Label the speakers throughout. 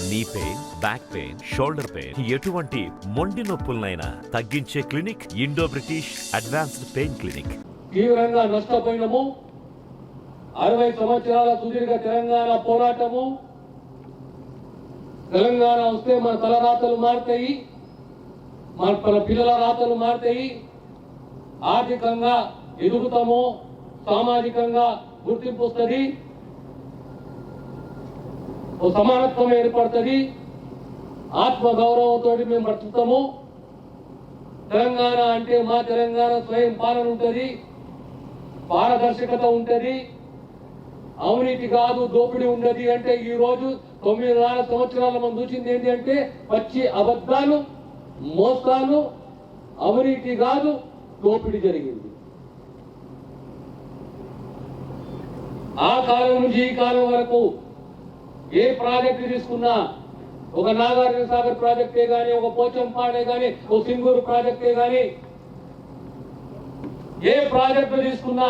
Speaker 1: Knee pain, back pain, shoulder pain, ఎటువంటి మొండి నొప్పులనైనా తగ్గించే clinic Indo British advanced pain clinic.
Speaker 2: తీవ్రంగా నష్టపోయినము. 60 సంవత్సరాల సుదీర్ఘ తెలంగాణ పోరాటము. తెలంగాణ వస్తే మన తలరాతలు మారుతాయి, మన పిల్లల రాతలు మారుతాయి. ఆర్థికంగా ఎదుగుతాము, సామాజికంగా గుర్తింపు వస్తుంది, ఓ సమానత్వం ఏర్పడుతుంది, ఆత్మగౌరవంతో మేము బ్రతుకుతాము. తెలంగాణ అంటే మా తెలంగాణ స్వయం పాలన ఉంటుంది, పారదర్శకత ఉంటుంది, అవినీతి కాదు, దోపిడీ ఉండదు. అంటే ఈ రోజు 9 సంవత్సరాల మనం చూసింది ఏంటి అంటే పచ్చి అబద్ధాలు, మోసాలు, అవినీతి కాదు, దోపిడీ జరిగింది. ఆ కాలం నుంచి ఈ కాలం వరకు ఏ ప్రాజెక్టు తీసుకున్నా, ఒక నాగార్జున సాగర్ ప్రాజెక్టే కానీ, ఒక పోచంపాడే కానీ, ఒక సింగూరు ప్రాజెక్టే కానీ, ఏ ప్రాజెక్టు తీసుకున్నా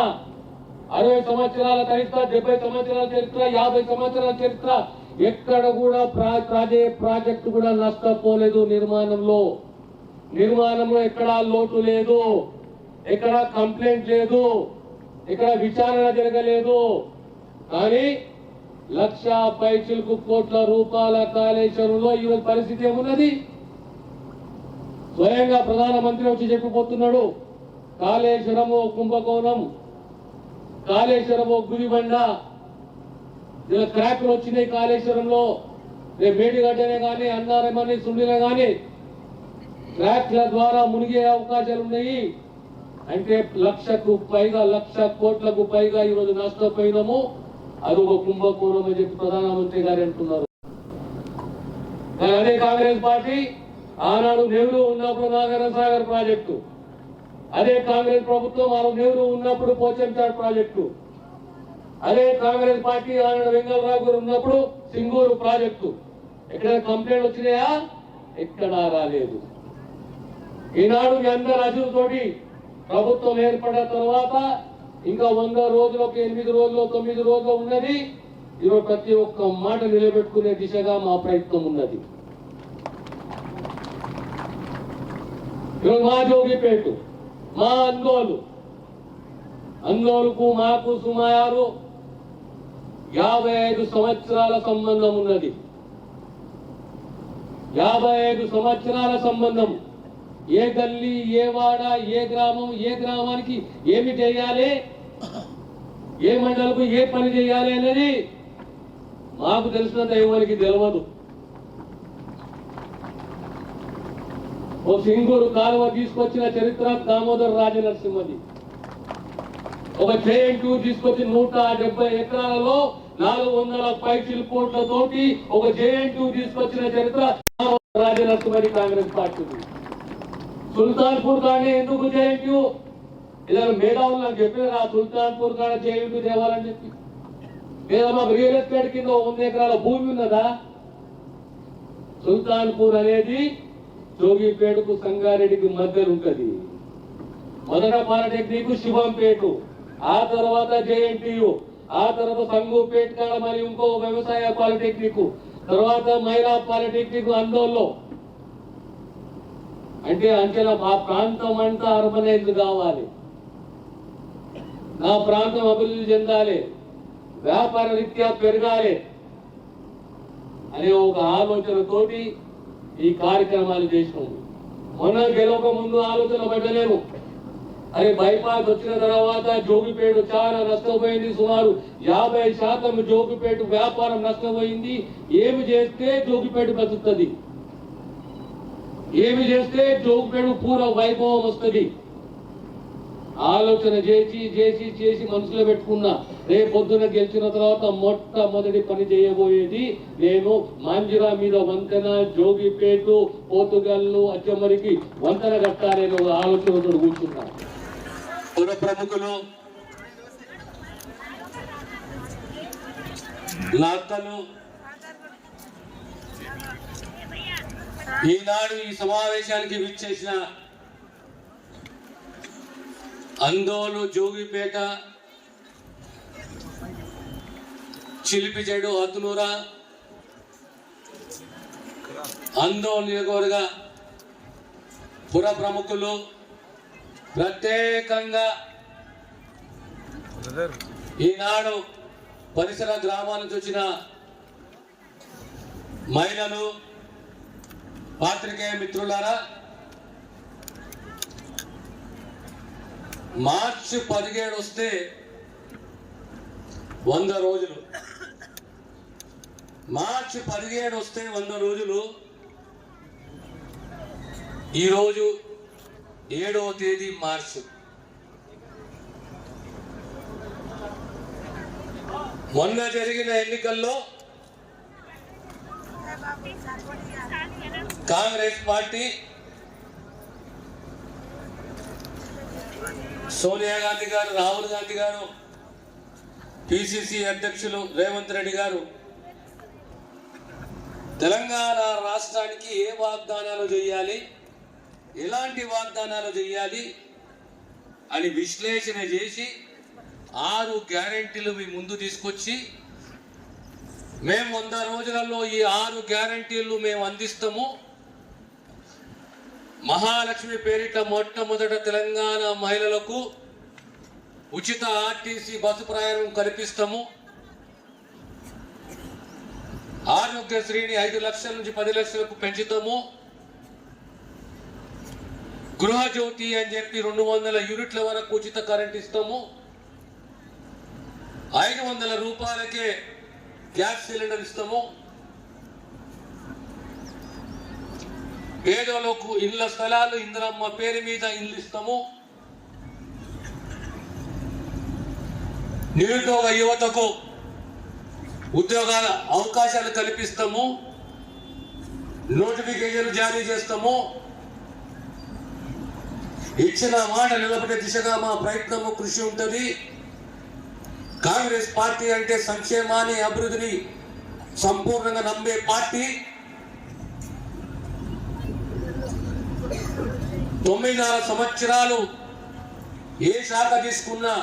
Speaker 2: 60 సంవత్సరాల చరిత్ర, 70 సంవత్సరాల చరిత్ర, 50 సంవత్సరాల చరిత్ర, ఎక్కడ కూడా ప్రాజెక్టు కూడా నష్టపోలేదు. నిర్మాణంలో ఎక్కడా లోటు లేదు, ఎక్కడ కంప్లైంట్ లేదు, ఇక్కడ విచారణ జరగలేదు. కానీ 1,00,000 కోట్ల రూపాయల కాళేశ్వరంలో ఈరోజు పరిస్థితి ఏమున్నది? స్వయంగా ప్రధానమంత్రి వచ్చి చెప్పిపోతున్నాడు, కాళేశ్వరము కుంభకోణం, కాళేశ్వరము గుదిబండ, ఇలా క్రాక్లు వచ్చినాయి కాళేశ్వరంలో. రేపు మేడిగడ్డనే కానీ, అన్నారమని, సుండినే కానీ క్రాక్ల ద్వారా మునిగే అవకాశాలు ఉన్నాయి. అంటే 1,00,000 కోట్లకు పైగా ఈరోజు నష్టపోయినాము. అది ఒక కుంభకోణం అని చెప్పి ప్రధానమంత్రి గారు అంటున్నారు. అదే కాంగ్రెస్ పార్టీ ఆనాడు నెహ్రూ ఉన్నప్పుడు నాగార్జున సాగర్ ప్రాజెక్టు, అదే కాంగ్రెస్ ప్రభుత్వం ఆనాడు నెహ్రూ ఉన్నప్పుడు పోచంపాడు ప్రాజెక్టు, అదే కాంగ్రెస్ పార్టీ ఆనాడు వెంగళరావు గారు ఉన్నప్పుడు సింగూరు ప్రాజెక్టు. ఎక్కడ కంప్లైంట్ వచ్చినాయా? ఎక్కడా రాలేదు. ఈనాడు మీ అందరి అజులతోటి ప్రభుత్వం ఏర్పడిన తర్వాత ఇంకా 100 రోజులకు 8 రోజులు 9 రోజులు ఉన్నది. ఈరోజు ప్రతి ఒక్క మాట నిలబెట్టుకునే దిశగా మా ప్రయత్నం ఉన్నది. ఈరోజు మా జోగిపేట, మా అందోలుకు మాకు సుమారు 55 సంవత్సరాల సంబంధం ఉన్నది. 55 సంవత్సరాల సంబంధం. ఏ గల్లీ, ఏ వాడ, ఏ గ్రామం, ఏ గ్రామానికి ఏమి చేయాలి, ఏ మండలకు ఏ పని చేయాలి అనేది మాకు తెలిసినంత ఎవరికి తెలియదు. ఓ సింగూరు కాలువ తీసుకొచ్చిన చరిత్ర దామోదర్ రాజనరసింహది. ఒక జేఎన్టీయూ తీసుకొచ్చి 170 ఎకరాలలో 400 కోట్లతోటి ఒక జేఎన్టీయూ తీసుకొచ్చిన చరిత్ర రాజనరసింహది కాంగ్రెస్ పార్టీ. సుల్తాన్పూర్ కానీ ఎందుకు జేఎన్టీయూ? ఇద్దరు మేధావులు నాకు చెప్పిన సుల్తాన్పూర్ కాడ జేఎన్టీయూ తేవాలని చెప్పి. లేదా మాకు రియల్ ఎస్టేట్ కింద 100 ఎకరాల భూమి ఉన్నదా? సుల్తాన్పూర్ అనేది జోగిపేటకు సంగారెడ్డికి మధ్యలో ఉంటది. మొదట పాలిటెక్నిక్ శివంపేట, ఆ తర్వాత జేఎన్టీయూ, ఆ తర్వాత సంగూపేట కాడ మరి ఇంకో వ్యవసాయ పాలిటెక్నిక్, తర్వాత మహిళా పాలిటెక్నిక్ అందోల్లో. అంటే అంచెల మా ప్రాంతం అంతా అర్బనైజ్ కావాలి, నా ప్రాంతం అభివృద్ధి చెందాలి, వ్యాపార రీత్యా పెరగాలి అనే ఒక ఆలోచనతోటి ఈ కార్యక్రమాలు చేసినాము. మొన్న గెలవక ముందు ఆలోచన పడ్డలేము. అరే బైపాస్ వచ్చిన తర్వాత జోగిపేట చాలా నష్టపోయింది. సుమారు 50% జోగిపేట వ్యాపారం నష్టపోయింది. ఏమి చేస్తే జోగిపేట బతుకుతుంది, ఏమి చేస్తే జోగిపేట పూర్వ వైభవం వస్తుంది ఆలోచన చేసి మనసులో పెట్టుకున్నా. రేపు పొద్దున గెలిచిన తర్వాత మొట్టమొదటి పని చేయబోయేది నేను మాంజిరా మీద వంతెన, జోగిపేట, పోతుగల్లు, అచ్చమరికి వంతెన కట్టాలని ఒక ఆలోచనతో కూర్చున్నా. పుర ప్రముఖులు, నాతలు ఈనాడు ఈ సమావేశానికి విచ్చేసిన అందోలు, జోగిపేట, చిలిపిజేడు, హత్నూర, ఆందోళన నియోజకవర్గ పుర ప్రముఖులు, ప్రత్యేకంగా ఈనాడు పరిసర గ్రామాల నుంచి వచ్చిన మహిళలు, పాత్రికేయ మిత్రులారా, మార్చి 17 వస్తే 100 రోజులు. మార్చి 17 వస్తే 100 రోజులు. ఈరోజు 7వ తేదీ మార్చి. మొన్న జరిగిన ఎన్నికల్లో కాంగ్రెస్ పార్టీ సోనియా గాంధీ గారు, రాహుల్ గాంధీ గారు, పిసిసి అధ్యక్షులు రేవంత్ రెడ్డి గారు తెలంగాణ రాష్ట్రానికి ఏ వాగ్దానాలు చేయాలి, ఎలాంటి వాగ్దానాలు చేయాలి అని విశ్లేషణ చేసి 6 గ్యారెంటీలు మీ ముందు తీసుకొచ్చి, మేము 100 రోజులలో ఈ 6 గ్యారెంటీలు మేము అందిస్తాము, మహాలక్ష్మి పేరిట మొట్టమొదట తెలంగాణ మహిళలకు ఉచిత ఆర్టీసీ బస్సు ప్రయాణం కల్పిస్తాము, ఆరోగ్యశ్రీని 5 లక్షల నుంచి 10 లక్షలకు పెంచుతాము, గృహజ్యోతి అని చెప్పి 200 యూనిట్ల వరకు ఉచిత కరెంట్ ఇస్తాము, 500 రూపాయలకే గ్యాస్ సిలిండర్ ఇస్తాము, పేదలకు ఇళ్ల స్థలాలు ఇందిరమ్మ పేరు మీద ఇల్లు ఇస్తాము, నిరుద్యోగ యువతకు ఉద్యోగాల అవకాశాలు కల్పిస్తాము, నోటిఫికేషన్లు జారీ చేస్తాము. ఇచ్చిన మాట నిలబడే దిశగా మా ప్రయత్నము, కృషి ఉంటుంది. కాంగ్రెస్ పార్టీ అంటే సంక్షేమాన్ని, అభివృద్ధిని సంపూర్ణంగా నమ్మే పార్టీ. 9.5 సంవత్సరాలు ఏ శాఖ తీసుకున్నా,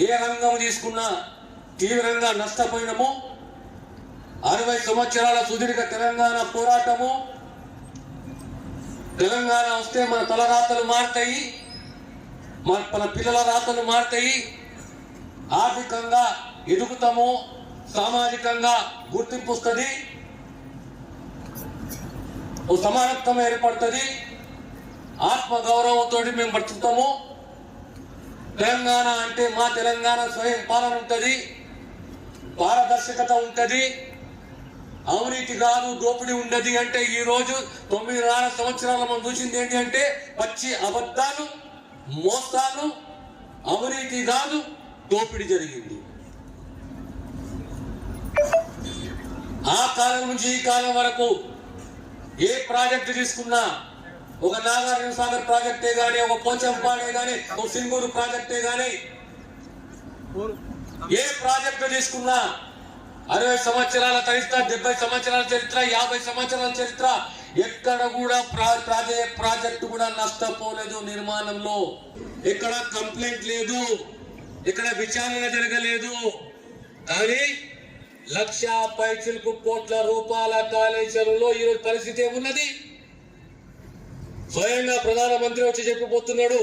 Speaker 2: ఏ రంగం తీసుకున్నా తీవ్రంగా నష్టపోయినము. 60 సంవత్సరాల సుదీర్ఘ తెలంగాణ పోరాటము. తెలంగాణ వస్తే మన తలరాతలు మారుతాయి, మన పిల్లల రాతలు మారుతాయి, ఆర్థికంగా ఎదుగుతాము, సామాజికంగా గుర్తింపు వస్తుంది, ఓ సమానత్వం ఏర్పడుతుంది, ఆత్మగౌరవంతో మేము బ్రతుకుతాము. తెలంగాణ అంటే మా తెలంగాణ స్వయం పాలన ఉంటుంది, పారదర్శకత ఉంటుంది, అవినీతి కాదు, దోపిడీ ఉండదు. అంటే ఈ రోజు 9.5 సంవత్సరాలు మనం చూసింది ఏంటి అంటే పచ్చి అబద్ధాలు, మోసాలు, అవినీతి కాదు, దోపిడీ జరిగింది. ఆ కాలం నుంచి ఈ కాలం వరకు ఏ ప్రాజెక్టు తీసుకున్నా, ఒక నాగార్జున సాగర్ ప్రాజెక్టే గానీ, ఒక పోచంపాడే గానీ, ఒక సింగూరు ప్రాజెక్టే గానీ, ఏ ప్రాజెక్టు తీసుకున్నా 60 సంవత్సరాల చరిత్ర, 70 సంవత్సరాల చరిత్ర, 50 సంవత్సరాల చరిత్ర, ఎక్కడ కూడా ప్రాజెక్టు కూడా నష్టపోలేదు. నిర్మాణంలో ఎక్కడ కంప్లైంట్ లేదు, ఇక్కడ విచారణ జరగలేదు. కానీ 1,00,000 కోట్ల రూపాయల కాళేశ్వరంలో ఈరోజు పరిస్థితి ఏమున్నది? స్వయంగా ప్రధానమంత్రి వచ్చి చెప్పిపోతున్నాడు,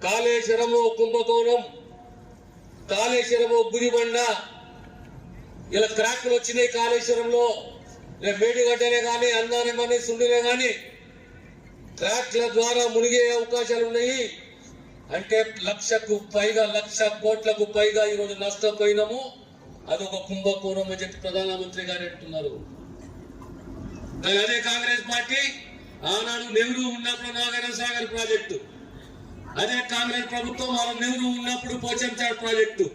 Speaker 2: కాళేశ్వరము కుంభకోణం, కాళేశ్వరము గుదిబండ, ఇలా క్రాక్లు వచ్చినాయి కాళేశ్వరంలో. మేడిగడ్డనే కానీ, అన్నానే కానీ, సుండినే కానీ క్రాక్ల ద్వారా మునిగే అవకాశాలు ఉన్నాయి. అంటే 1,00,000 కోట్లకు పైగా ఈరోజు నష్టపోయినాము. అదొక కుంభకోణం అని చెప్పి ప్రధానమంత్రి గారు అంటున్నారు. అదే కాంగ్రెస్ పార్టీ ఆనాడు నెహ్రూ ఉన్నప్పుడు నాగార్జున సాగర్ ప్రాజెక్టు, అదే కాంగ్రెస్ ప్రభుత్వం నెహ్రూ ఉన్నప్పుడు పోచంచాడు ప్రాజెక్టు,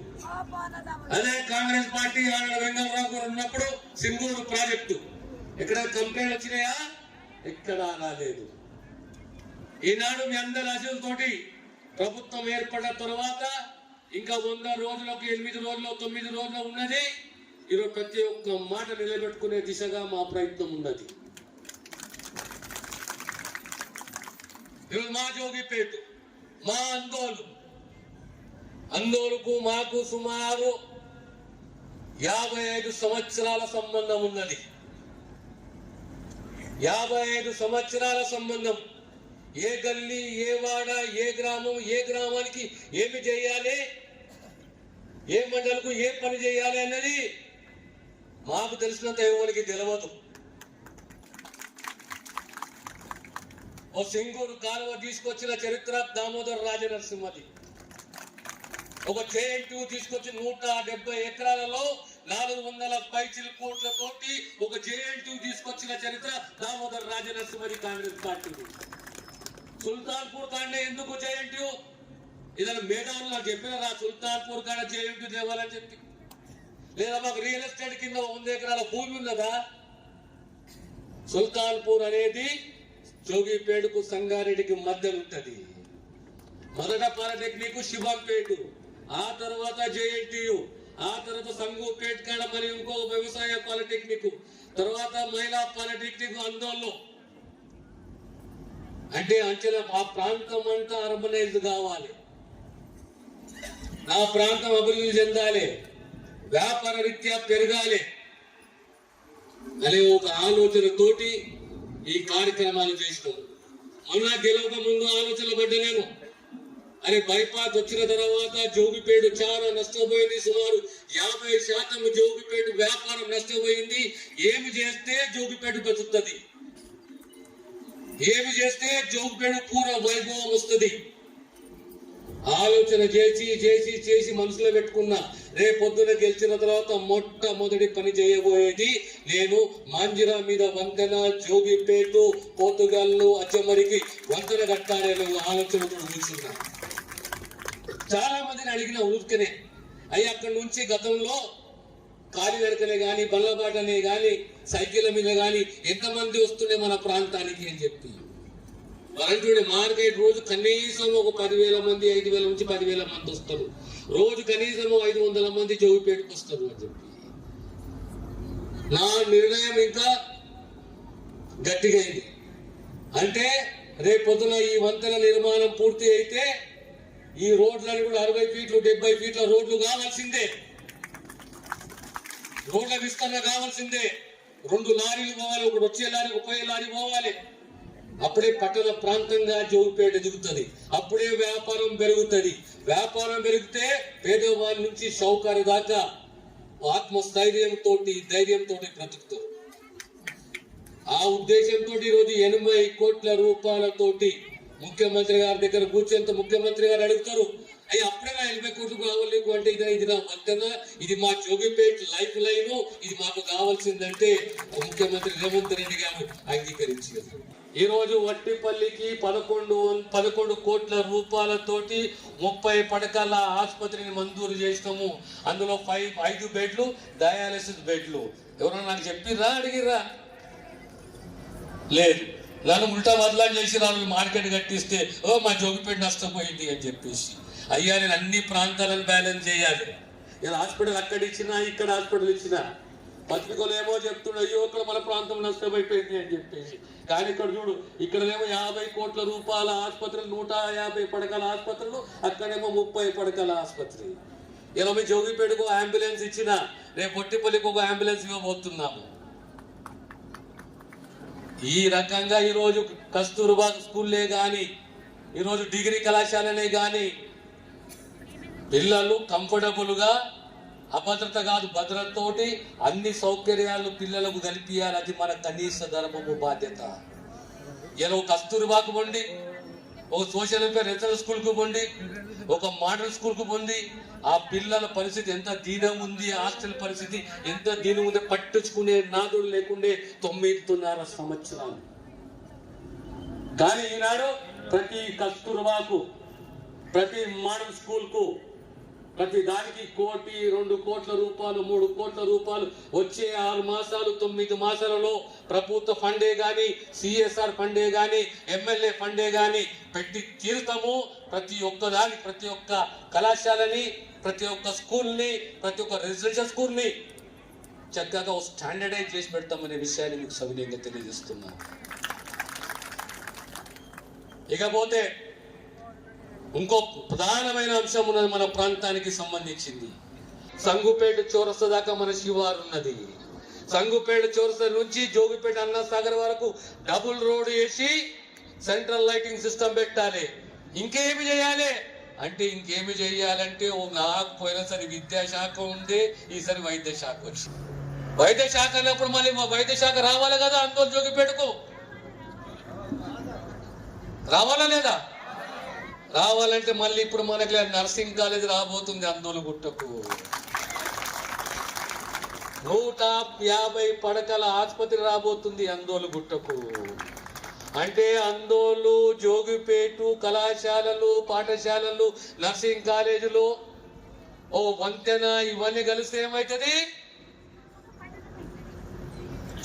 Speaker 2: అదే కాంగ్రెస్ పార్టీ ఆనాడు వెంగళరావు గారు ఉన్నప్పుడు సింగూరు ప్రాజెక్టు. ఎక్కడ కంప్లైంట్ వచ్చినాయా? ఎక్కడ రాలేదు. ఈనాడు మీ అందరి ఆశలతోటి ప్రభుత్వం ఏర్పడిన తర్వాత ఇంకా 100 రోజులకు, 8 రోజులు, 9 రోజులు ఉన్నది. ఈరోజు ప్రతి ఒక్క మాట నిలబెట్టుకునే దిశగా మా ప్రయత్నం ఉన్నది. ఈరోజు మా జోగిపేట, మా అందోలుకు మాకు సుమారు 55 సంవత్సరాల సంబంధం ఉన్నది. 55 సంవత్సరాల సంబంధం. ఏ గల్లీ, ఏ వాడ, ఏ గ్రామం, ఏ గ్రామానికి ఏమి చేయాలి, ఏ మండలకు ఏ పని చేయాలి అన్నది మాకు తెలిసినంత ఎవరికి తెలియదు. ఓ సింగూరు కాలువ తీసుకొచ్చిన చరిత్ర దామోదర్ రాజనరసింహది. ఒక జేఎన్టీయూ తీసుకొచ్చి 170 ఎకరాలలో 400 పైచిల కోట్లతోటి ఒక జేఎన్టీయూ తీసుకొచ్చిన చరిత్ర దామోదర్ రాజనరసింహది కాంగ్రెస్ పార్టీ. సుల్తాన్పూర్ కాండే ఎందుకు జేఎన్టీయూ? ఇదన్నా మేధావులు నాకు చెప్పినారా సుల్తాన్పూర్ కాడ జేఎన్టీయూ తేవాలని చెప్పి? లేదా మాకు రియల్ ఎస్టేట్ కింద 100 ఎకరాల భూమి ఉన్నదా? సుల్తాన్పూర్ అనేది జోగిపేటకు సంగారెడ్డికి మధ్యలో ఉంటది. మొదట పాలిటెక్నిక్ శివంపేట, ఆ తర్వాత జేఎన్టీయూ, ఆ తర్వాత సంగూపేట కాడ మరి ఇంకో వ్యవసాయ పాలిటెక్నిక్, తర్వాత మహిళా పాలిటెక్నిక్ అందోళ్ళు. అంటే అంచెల ఆ ప్రాంతం అంతా అర్బనైజ్ కావాలి, ఆ ప్రాంతం అభివృద్ధి చెందాలి, వ్యాపార రీత్యా పెరగాలి అనే ఒక ఆలోచనతోటి ఈ కార్యక్రమాలు చేసినాం. మొన్న గెలవక ముందు ఆలోచనలు పడ్డా నేను, అరే బైపాస్ వచ్చిన తర్వాత జోగిపేట చాలా నష్టపోయింది. సుమారు 50% జోగిపేట వ్యాపారం నష్టపోయింది. ఏమి చేస్తే జోగిపేట బతుకుతుంది, ఏమి చేస్తే జోగిపేట పూర్వ వైభవం వస్తుంది ఆలోచన చేసి చేసి చేసి మనసులో పెట్టుకున్నా. రేపొద్దున గెలిచిన తర్వాత మొట్టమొదటి పని చేయబోయేది నేను మాంజిరా మీద వంతెన, జోగిపేట, పోతుగల్లు, అచ్చమరికి వంతెన కట్టాలనే ఆలోచనతో కూర్చున్నా. చాలా మందిని అడిగిన ఉరుకనే, అయ్యి అక్కడి నుంచి గతంలో కాలినడకనే గాని, బల్లబాటనే గాని, సైకిళ్ళ మీద గాని ఎంతమంది వస్తుండే మన ప్రాంతానికి అని చెప్పి. వరంటుడి మార్కెట్ రోజు కనీసం ఒక 10,000 మంది, 5,000 నుంచి 10,000 మంది వస్తారు. రోజు కనీసం 500 మంది జోగిపేటకు వస్తారు అని చెప్పి నా నిర్ణయం ఇంకా గట్టిగా అయింది. అంటే రేపొద్దున ఈ వంతెన నిర్మాణం పూర్తి అయితే ఈ రోడ్లని కూడా 60 ఫీట్లు 70 ఫీట్ల రోడ్లు కావాల్సిందే, రోడ్ల విస్తరణ కావాల్సిందే. 2 లారీలు పోవాలి, ఒకటి వచ్చే లారీ, ఒక పోయే లారీ పోవాలి. అప్పుడే పట్టణ ప్రాంతంగా జోగిపేట దిగుతుంది, అప్పుడే వ్యాపారం పెరుగుతుంది. వ్యాపారం పెరిగితే పేదవాళ్ళ నుంచి షౌకారు దాకా ఆత్మస్థైర్యంతో ధైర్యంతో బ్రతుకుతారు. ఆ ఉద్దేశంతో ఈరోజు 80 కోట్ల రూపాయలతోటి ముఖ్యమంత్రి గారి దగ్గర కూర్చొని ముఖ్యమంత్రి గారు అడుగుతారు, అయ్యి అప్పుడే 80 కోట్లు కావాలి అంటే ఇది నా వంతెన, ఇది మా జోగిపేట లైఫ్ లైన్, ఇది మాకు కావాల్సిందంటే ముఖ్యమంత్రి రేవంత్ రెడ్డి గారు అంగీకరించారు. ఈ రోజు వట్టిపల్లికి 11 కోట్ల రూపాయలతోటి 30 పడకల ఆసుపత్రిని మంజూరు చేసినాము. అందులో 5 బెడ్లు డయాలసిస్ బెడ్లు. ఎవరన్నా నాకు చెప్పిర్రా, అడిగిర్రా? లేదు. నన్ను ఉల్టా బదలా చేసి వాళ్ళు మార్కెట్ కట్టిస్తే మా జోగిపేట నష్టపోయింది అని చెప్పేసి. అయ్యా నేను అన్ని ప్రాంతాలను బ్యాలెన్స్ చేయాలి. నేను హాస్పిటల్ అక్కడ ఇచ్చినా, ఇక్కడ హాస్పిటల్ ఇచ్చినా, పత్రికలు ఏమో చెప్తున్నా అయ్యో ఇక్కడ మన ప్రాంతం నష్టమైపోయింది అని చెప్పేసి. కానీ ఇక్కడ చూడు, ఇక్కడనేమో 50 కోట్ల రూపాయల ఆసుపత్రులు, 150 పడకల ఆసుపత్రులు, అక్కడేమో 30 పడకల ఆసుపత్రి. ఇలా మీ జోగిపేటకు అంబులెన్స్ ఇచ్చిన, రేపు పొట్టిపల్లికి ఒక అంబులెన్స్ ఇవ్వబోతున్నాము. ఈ రకంగా ఈరోజు కస్తూర్బా స్కూల్లే కానీ, ఈరోజు డిగ్రీ కళాశాలనే కానీ పిల్లలు కంఫర్టబుల్గా, అభద్రత కాదు భద్రతతోటి అన్ని సౌకర్యాలు పిల్లలకు కల్పించాలి. అది మన కనీస ధర్మము, బాధ్యత. ఇలా కస్తూర్బాకు పొండి, ఒక సోషల్ వెల్ఫేర్ రిసర్చ్ స్కూల్కు పొండి, ఒక మోడల్ స్కూల్కు పొంది ఆ పిల్లల పరిస్థితి ఎంత దీనం ఉంది, హాస్టల్ పరిస్థితి ఎంత దీనం ఉంది, పట్టించుకునే నాదుడు లేకుండే 9.5 సంవత్సరాలు. కానీ ఈనాడు ప్రతి కస్తూర్బాకు, ప్రతి మోడల్ స్కూల్కు, ప్రతి దానికి 1 కోటి, 2 కోట్ల రూపాయలు, 3 కోట్ల రూపాయలు వచ్చే 6 మాసాలు 9 మాసాలలో ప్రభుత్వ ఫండే కానీ, సిఎస్ఆర్ ఫండే కానీ, ఎమ్మెల్యే ఫండే కానీ పెట్టి తీరుతాము. ప్రతి ఒక్క దానికి, ప్రతి ఒక్క కళాశాలని, ప్రతి ఒక్క స్కూల్ని, ప్రతి ఒక్క రెసిడెన్షియల్ స్కూల్ని చక్కగా స్టాండర్డైజ్ చేసి పెడతామనే విషయాన్ని మీకు సవినయంగా తెలియజేస్తున్నాను. ఇకపోతే ఇంకో ప్రధానమైన అంశం ఉన్నది మన ప్రాంతానికి సంబంధించింది. సంగుపేట చౌరస్తా దాకా మన శివారు ఉన్నది. సంగుపేట చౌరస్తా నుంచి జోగిపేట అన్నా సాగర్ వరకు డబుల్ రోడ్ వేసి సెంట్రల్ లైటింగ్ సిస్టమ్ పెట్టాలి. ఇంకేమి చేయాలి అంటే ఇంకేమి చేయాలంటే నాకు పోయినసారి విద్యాశాఖ ఉండే, ఈసారి వైద్య శాఖ వచ్చి వైద్య శాఖ అన్నప్పుడు మళ్ళీ మా వైద్య శాఖ రావాలి కదా అందరూ జోగిపేటకు రావాలా లేదా? రావాలంటే మళ్ళీ ఇప్పుడు మనకి నర్సింగ్ కాలేజ్ రాబోతుంది అందోలు గుట్టకు. 150 పడకల ఆసుపత్రి రాబోతుంది అందోలు గుట్టకు. అంటే అందోలు, జోగిపేటు కళాశాలలు, పాఠశాలలు, నర్సింగ్ కాలేజీలు, ఓ వంతెన ఇవన్నీ కలిస్తే ఏమవుతుంది?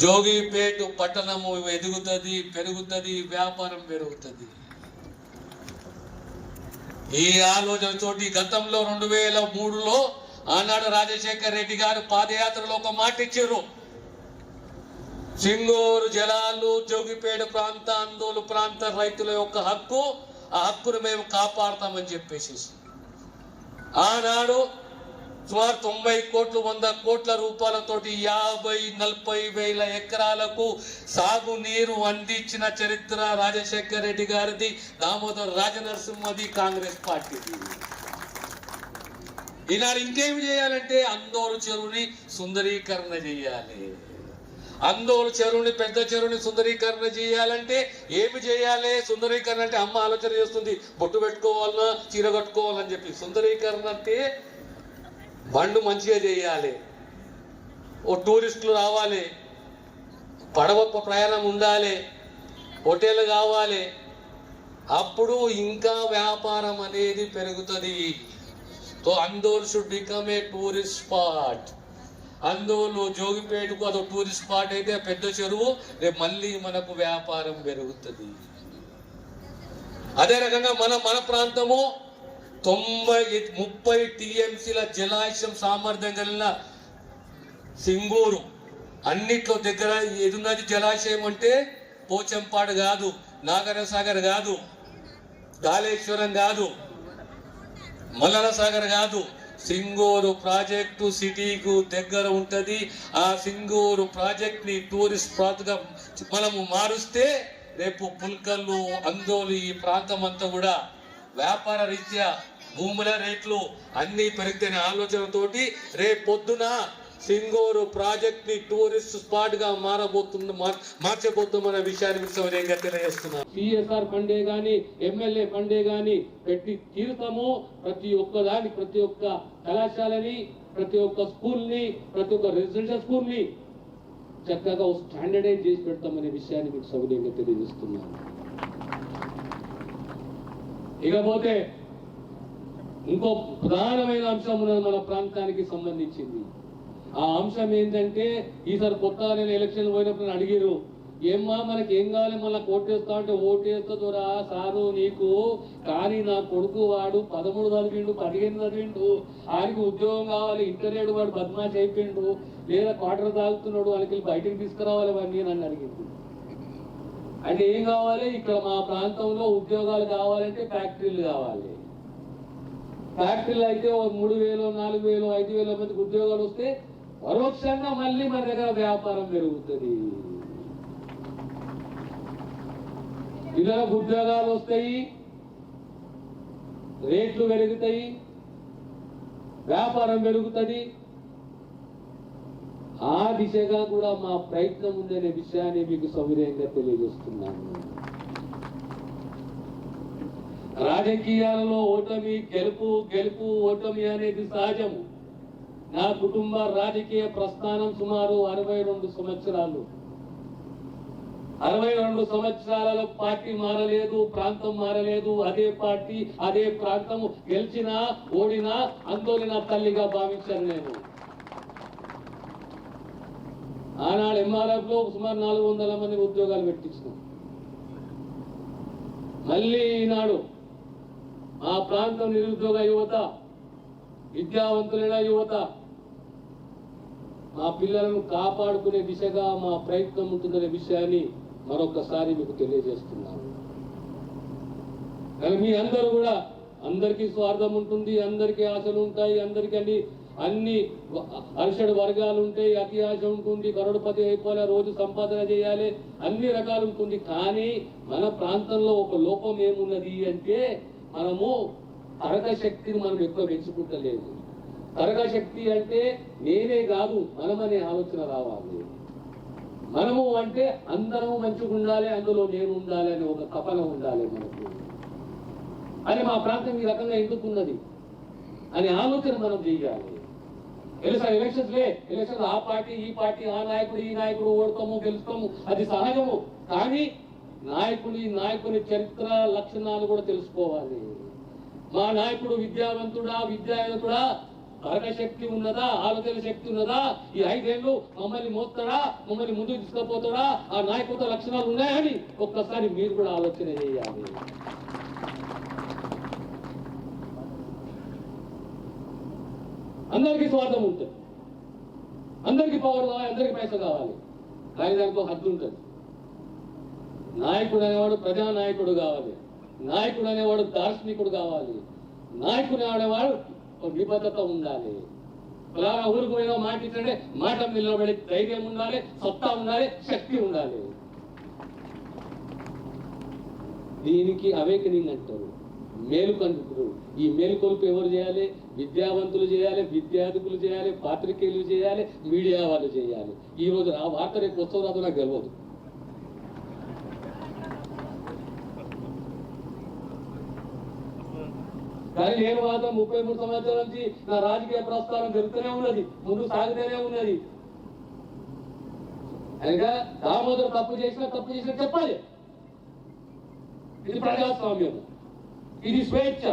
Speaker 2: జోగిపేటు పట్టణము ఎదుగుతుంది, పెరుగుతుంది, వ్యాపారం పెరుగుతుంది. ఈ ఆలోచనతోటి గతంలో 2003లో ఆనాడు రాజశేఖర్ రెడ్డి గారు పాదయాత్రలో ఒక మాట ఇచ్చారు. సింగూరు జలాలు, జోగిపేట ప్రాంత, అందోలు ప్రాంత రైతుల యొక్క హక్కు, ఆ హక్కును మేము కాపాడతామని చెప్పేసి ఆనాడు సుమారు 90 కోట్లు 100 కోట్ల రూపాయలతోటి 50-40 వేల ఎకరాలకు సాగునీరు అందించిన చరిత్ర రాజశేఖర్ రెడ్డి గారిది, దామోదర్ రాజనరసింహది, కాంగ్రెస్ పార్టీది. ఈనాడు ఇంకేమి చేయాలంటే అందోలు చెరువుని సుందరీకరణ చేయాలి. అందోలు చెరువుని, పెద్ద చెరువుని సుందరీకరణ చేయాలంటే ఏమి చేయాలి? సుందరీకరణ అంటే అమ్మ ఆలోచన చేస్తుంది, బొట్టు పెట్టుకోవాలన్నా చీర కట్టుకోవాలని చెప్పి. సుందరీకరణ అంటే బండ్లు మంచిగా చేయాలి, ఓ టూరిస్టులు రావాలి, పడవ ప్రయాణం ఉండాలి, హోటల్ కావాలి. అప్పుడు ఇంకా వ్యాపారం అనేది పెరుగుతుంది. So Andol should become a tourist spot. Andol జోగిపేటకు అదో టూరిస్ట్ స్పాట్ అయితే పెద్ద చెరువు, రేపు మళ్ళీ మనకు వ్యాపారం పెరుగుతుంది. అదే రకంగా మన ప్రాంతము 30 టీఎంసీల జలాశయం సామర్థ్యం కలిగిన సింగూరు అన్నిట్లో దగ్గర ఎదున్నది జలాశయం అంటే పోచంపాడు కాదు, నాగరసాగర్ కాదు, కాళేశ్వరం కాదు, మల్లన సాగర్ కాదు. సింగూరు ప్రాజెక్టు సిటీకు దగ్గర ఉంటది. ఆ సింగూరు ప్రాజెక్ట్ ని టూరిస్ట్ స్పాట్ గా మనము మారుస్తే రేపు పుల్కల్లు, అందోలు ఈ ప్రాంతం అంతా కూడా వ్యాపార రీత్యా భూముల రేట్లు అన్ని పెరిగితే ఆలోచనతోటి రేపు పొద్దున సింగూరు ప్రాజెక్ట్ ని టూరిస్ట్ స్పాట్ గా మార్చబోతున్న విషయాన్ని సౌర్యంగా తెలియజేస్తున్నాం. సిఎస్ఆర్ ఫండే గాని, ఎమ్మెల్యే ఫండే గాని పెట్టి తీరుతాము. ప్రతి ఒక్క కళాశాలని, ప్రతి ఒక్క స్కూల్ ని, ప్రతి ఒక్క రెసిడెన్షియల్ స్కూల్ ని చక్కగా స్టాండర్డైజ్ చేసి పెడతామనే విషయాన్ని మీకు సౌర్యంగా తెలియజేస్తున్నాను. ఇకపోతే ఇంకో ప్రధానమైన అంశం ఉన్నది మన ప్రాంతానికి సంబంధించింది. ఆ అంశం ఏంటంటే ఈసారి కొత్త నేను ఎలక్షన్ పోయినప్పుడు అడిగారు, ఏమ్మా మనకి ఏం కావాలి, మళ్ళీ ఓటేస్తా అంటే ఓటేస్తుందిరా సారు నీకు, కానీ నా కొడుకు వాడు 13 చదివిండు, 15 చదివిండు, ఆయనకి ఉద్యోగం కావాలి, ఇంటర్నేట్ వాడు బద్మాష్ అయిపోయిండు, లేదా క్వార్టర్ తాగుతున్నాడు, వాళ్ళకి బయటకు తీసుకురావాలి వాడిని నన్ను అడిగింది. అంటే ఏం కావాలి? ఇక్కడ మా ప్రాంతంలో ఉద్యోగాలు కావాలంటే ఫ్యాక్టరీలు కావాలి. ఫ్యాక్టరీలు అయితే 3,000, 4,000, 5,000 మందికి ఉద్యోగాలు వస్తే పరోక్షంగా మళ్ళీ మన దగ్గర వ్యాపారం పెరుగుతుంది. పిల్లలకు ఉద్యోగాలు వస్తాయి, రేట్లు పెరుగుతాయి, వ్యాపారం పెరుగుతుంది. ఆ దిశగా కూడా మా ప్రయత్నం ఉందనే విషయాన్ని మీకు సౌకర్యంగా తెలియజేస్తున్నాను. రాజకీయాలలో ఓటమి, గెలుపు ఓటమి అనేది సహజము. నా కుటుంబ రాజకీయ ప్రస్థానం సుమారు 62 సంవత్సరాలు. 62 సంవత్సరాలలో పార్టీ మారలేదు, ప్రాంతం మారలేదు. అదే పార్టీ, అదే ప్రాంతము, గెలిచినా ఓడినా అందోళన నా తల్లిగా భావించాను నేను. ఆనాడు ఎంఆర్ఎఫ్ లో సుమారు 400 మంది ఉద్యోగాలు పెట్టించినాం. మళ్ళీ ఈనాడు ఆ ప్రాంతం నిరుద్యోగ యువత, విద్యావంతులైన యువత, మా పిల్లలను కాపాడుకునే దిశగా మా ప్రయత్నం ఉంటుందనే విషయాన్ని మరొకసారి మీకు తెలియజేస్తున్నాను. కానీ మీ అందరూ కూడా, అందరికీ స్వార్థం ఉంటుంది, అందరికీ ఆశలు ఉంటాయి, అందరికీ అన్ని అరిషడ్ వర్గాలు ఉంటాయి, అతి ఆశ ఉంటుంది, కరోడుపతి అయిపోలే, రోజు సంపాదన చేయాలి, అన్ని రకాలు ఉంటుంది. కానీ మన ప్రాంతంలో ఒక లోపం ఏమున్నది అంటే మనము తరగ శక్తిని మనం ఎక్కువ పెంచుకుంటలేదు. తరగ శక్తి అంటే నేనే కాదు మనమనే ఆలోచన రావాలి. మనము అంటే అందరము మంచిగా ఉండాలి, అందులో నేను ఉండాలి అనే ఒక తపన ఉండాలి మనకు. అని మా ప్రాంతం ఈ రకంగా ఎందుకున్నది అనే ఆలోచన మనం చేయాలి. తెలుసా, ఎలక్షన్స్ ఆ పార్టీ ఈ పార్టీ, ఆ నాయకుడు ఈ నాయకుడు ఓడతాము గెలుస్తాము, అది సహజము. కానీ నాయకుని చరిత్ర లక్షణాలు కూడా తెలుసుకోవాలి. మా నాయకుడు విద్యావంతుడా, విద్యావంతుడా, తరగ శక్తి ఉన్నదా, ఆలోచన శక్తి ఉన్నదా, ఈ 5 ఏళ్ళు మమ్మల్ని మోస్తాడా, మమ్మల్ని ముందుకు తీసుకుపోతాడా, ఆ నాయకుడితో లక్షణాలు ఉన్నాయని ఒక్కసారి మీరు కూడా ఆలోచన చేయాలి. అందరికీ స్వార్థం ఉంటుంది, అందరికీ పవర్ కావాలి, అందరికీ పైసా కావాలి, కానీ దానికో హద్దు ఉంటుంది. నాయకుడు అనేవాడు ప్రజానాయకుడు కావాలి, నాయకుడు అనేవాడు దార్శనికుడు కావాలి, నాయకుడు అనేవాడు నిబద్ధత ఉండాలి. ఫలానా ఊరికి పోయినా మాట ఇచ్చంటే మాట నిలబడే ధైర్యం ఉండాలి, సత్తా ఉండాలి, శక్తి ఉండాలి. దీనికి అవేకనింగ్ అంటారు, మేలుకొలుపు. ఈ మేలుకొలుపు ఎవరు చేయాలి? విద్యావంతులు చేయాలి, విద్యార్థులు చేయాలి, పాత్రికేయులు చేయాలి, మీడియా వాళ్ళు చేయాలి. ఈ రోజు ఆ వార్త రేపు వస్తుందో రాదో నాకు తెలియదు. కానీ నేను మాత్రం 33 సంవత్సరాల నుంచి నా రాజకీయ ప్రస్థానం జరుగుతూనే ఉన్నది, ముందు సాగుతూనే ఉన్నది. అనగా దామోదర్ తప్పు చేసిన చెప్పాలి. ఇది ప్రజాస్వామ్యం, ఇది స్వేచ్ఛ.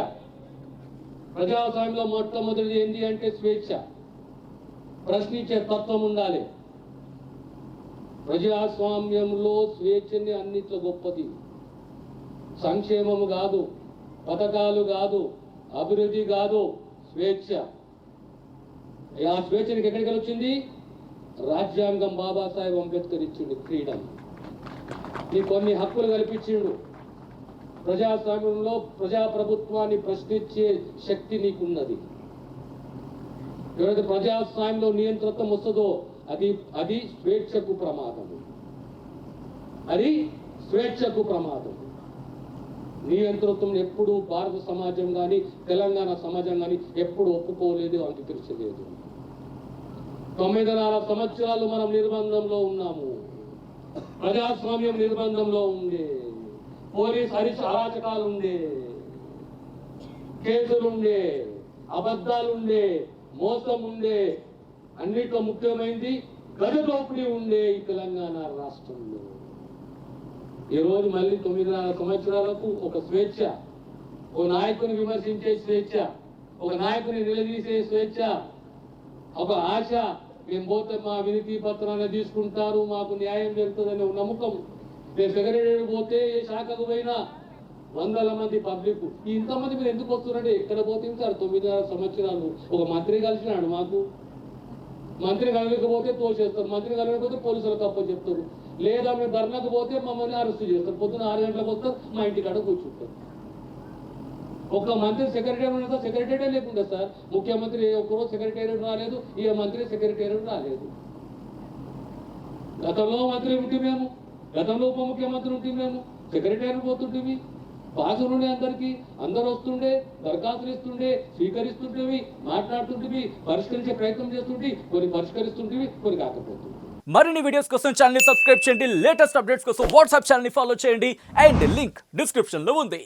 Speaker 2: ప్రజాస్వామ్యంలో మొట్టమొదటిది ఏంటి అంటే స్వేచ్ఛ, ప్రశ్నించే తత్వం ఉండాలి. ప్రజాస్వామ్యంలో స్వేచ్ఛని అన్నిట్లో గొప్పది. సంక్షేమము కాదు, పథకాలు కాదు, అభివృద్ధి కాదు, స్వేచ్ఛ. ఆ స్వేచ్ఛనికి ఎక్కడికి వచ్చింది? రాజ్యాంగం బాబాసాహెబ్ అంబేద్కర్ ఇచ్చిండు ఫ్రీడమ్. నీకు కొన్ని హక్కులు కల్పించిండు. ప్రజాస్వామ్యంలో ప్రజాప్రభుత్వాన్ని ప్రశ్నించే శక్తి నీకున్నది. ఎవరైతే ప్రజాస్వామ్యంలో నియంత్రితం వస్తుందో అది స్వేచ్ఛకు ప్రమాదము, అది స్వేచ్ఛకు ప్రమాదం. నియంతృత్వం ఎప్పుడు భారత సమాజం కానీ తెలంగాణ సమాజం కానీ ఎప్పుడు ఒప్పుకోలేదు, అంగీకరించలేదు. 9.5 సంవత్సరాలు మనం నిర్బంధంలో ఉన్నాము. ప్రజాస్వామ్యం నిర్బంధంలో ఉండే, పోలీస్ అరాచకాలు ఉండే, కేసులుండే, అబద్ధాలుండే, మోసం ఉండే, అన్నిట్లో ముఖ్యమైనది గజ దోపిడీ ఉండే ఈ తెలంగాణ రాష్ట్రంలో. ఈ రోజు మళ్ళీ 9.5 సంవత్సరాలకు ఒక స్వేచ్ఛ, ఒక నాయకుని విమర్శించే స్వేచ్ఛ, ఒక నాయకుని నిలదీసే స్వేచ్ఛ, ఒక ఆశ. మేము పోతే మా వినతి పత్రాన్ని తీసుకుంటారు, మాకు న్యాయం జరుగుతుందనే నమ్మకం. నేను సెక్రటరీ పోతే ఏ శాఖకు పోయినా 100 మంది పబ్లిక్. ఇంతమంది మీరు ఎందుకు వస్తున్నారంటే ఎక్కడ పోతే సార్ 9.5 సంవత్సరాలు. ఒక మంత్రి కలిసినాడు, మాకు మంత్రి కలగకపోతే తోసేస్తారు, మంత్రి కలగకపోతే పోలీసులకు అప్ప చెప్తారు, లేదా మేము ధర్నాకు పోతే మమ్మల్ని అరెస్ట్ చేస్తారు. పొద్దున 6 గంటలకు వస్తారు, మా ఇంటి కాడ కూర్చుంటారు. ఒక మంత్రి సెక్రటరీ ఉన్నదా? సెక్రటరీ లేకుండా సార్. ముఖ్యమంత్రి ఒక్కరోజు సెక్రటేరియట్ రాలేదు, ఈ మంత్రి సెక్రటేరియట్ రాలేదు. గతంలో మంత్రి ఉంటే మేము, గతంలో ఉప ముఖ్యమంత్రి ఉంటే మేము సెక్రటేరియట్ పోతుంటేవి. పాసులు ఉండే అందరికీ, అందరు వస్తుండే, దరఖాస్తులు ఇస్తుండే, స్వీకరిస్తుంటేవి, మాట్లాడుతుంటేవి, పరిష్కరించే ప్రయత్నం చేస్తుంటే, కొన్ని పరిష్కరిస్తుంటేవి, కొన్ని కాకపోతుంది.
Speaker 3: మరిన్ని వీడియోస్ కోసం ఛానల్ ని సబ్స్క్రైబ్ చేయండి, లేటెస్ట్ అప్డేట్స్ కోసం వాట్సాప్ ఛానల్ ని ఫాలో చేయండి, అండ్ లింక్ డిస్క్రిప్షన్ లో ఉంది.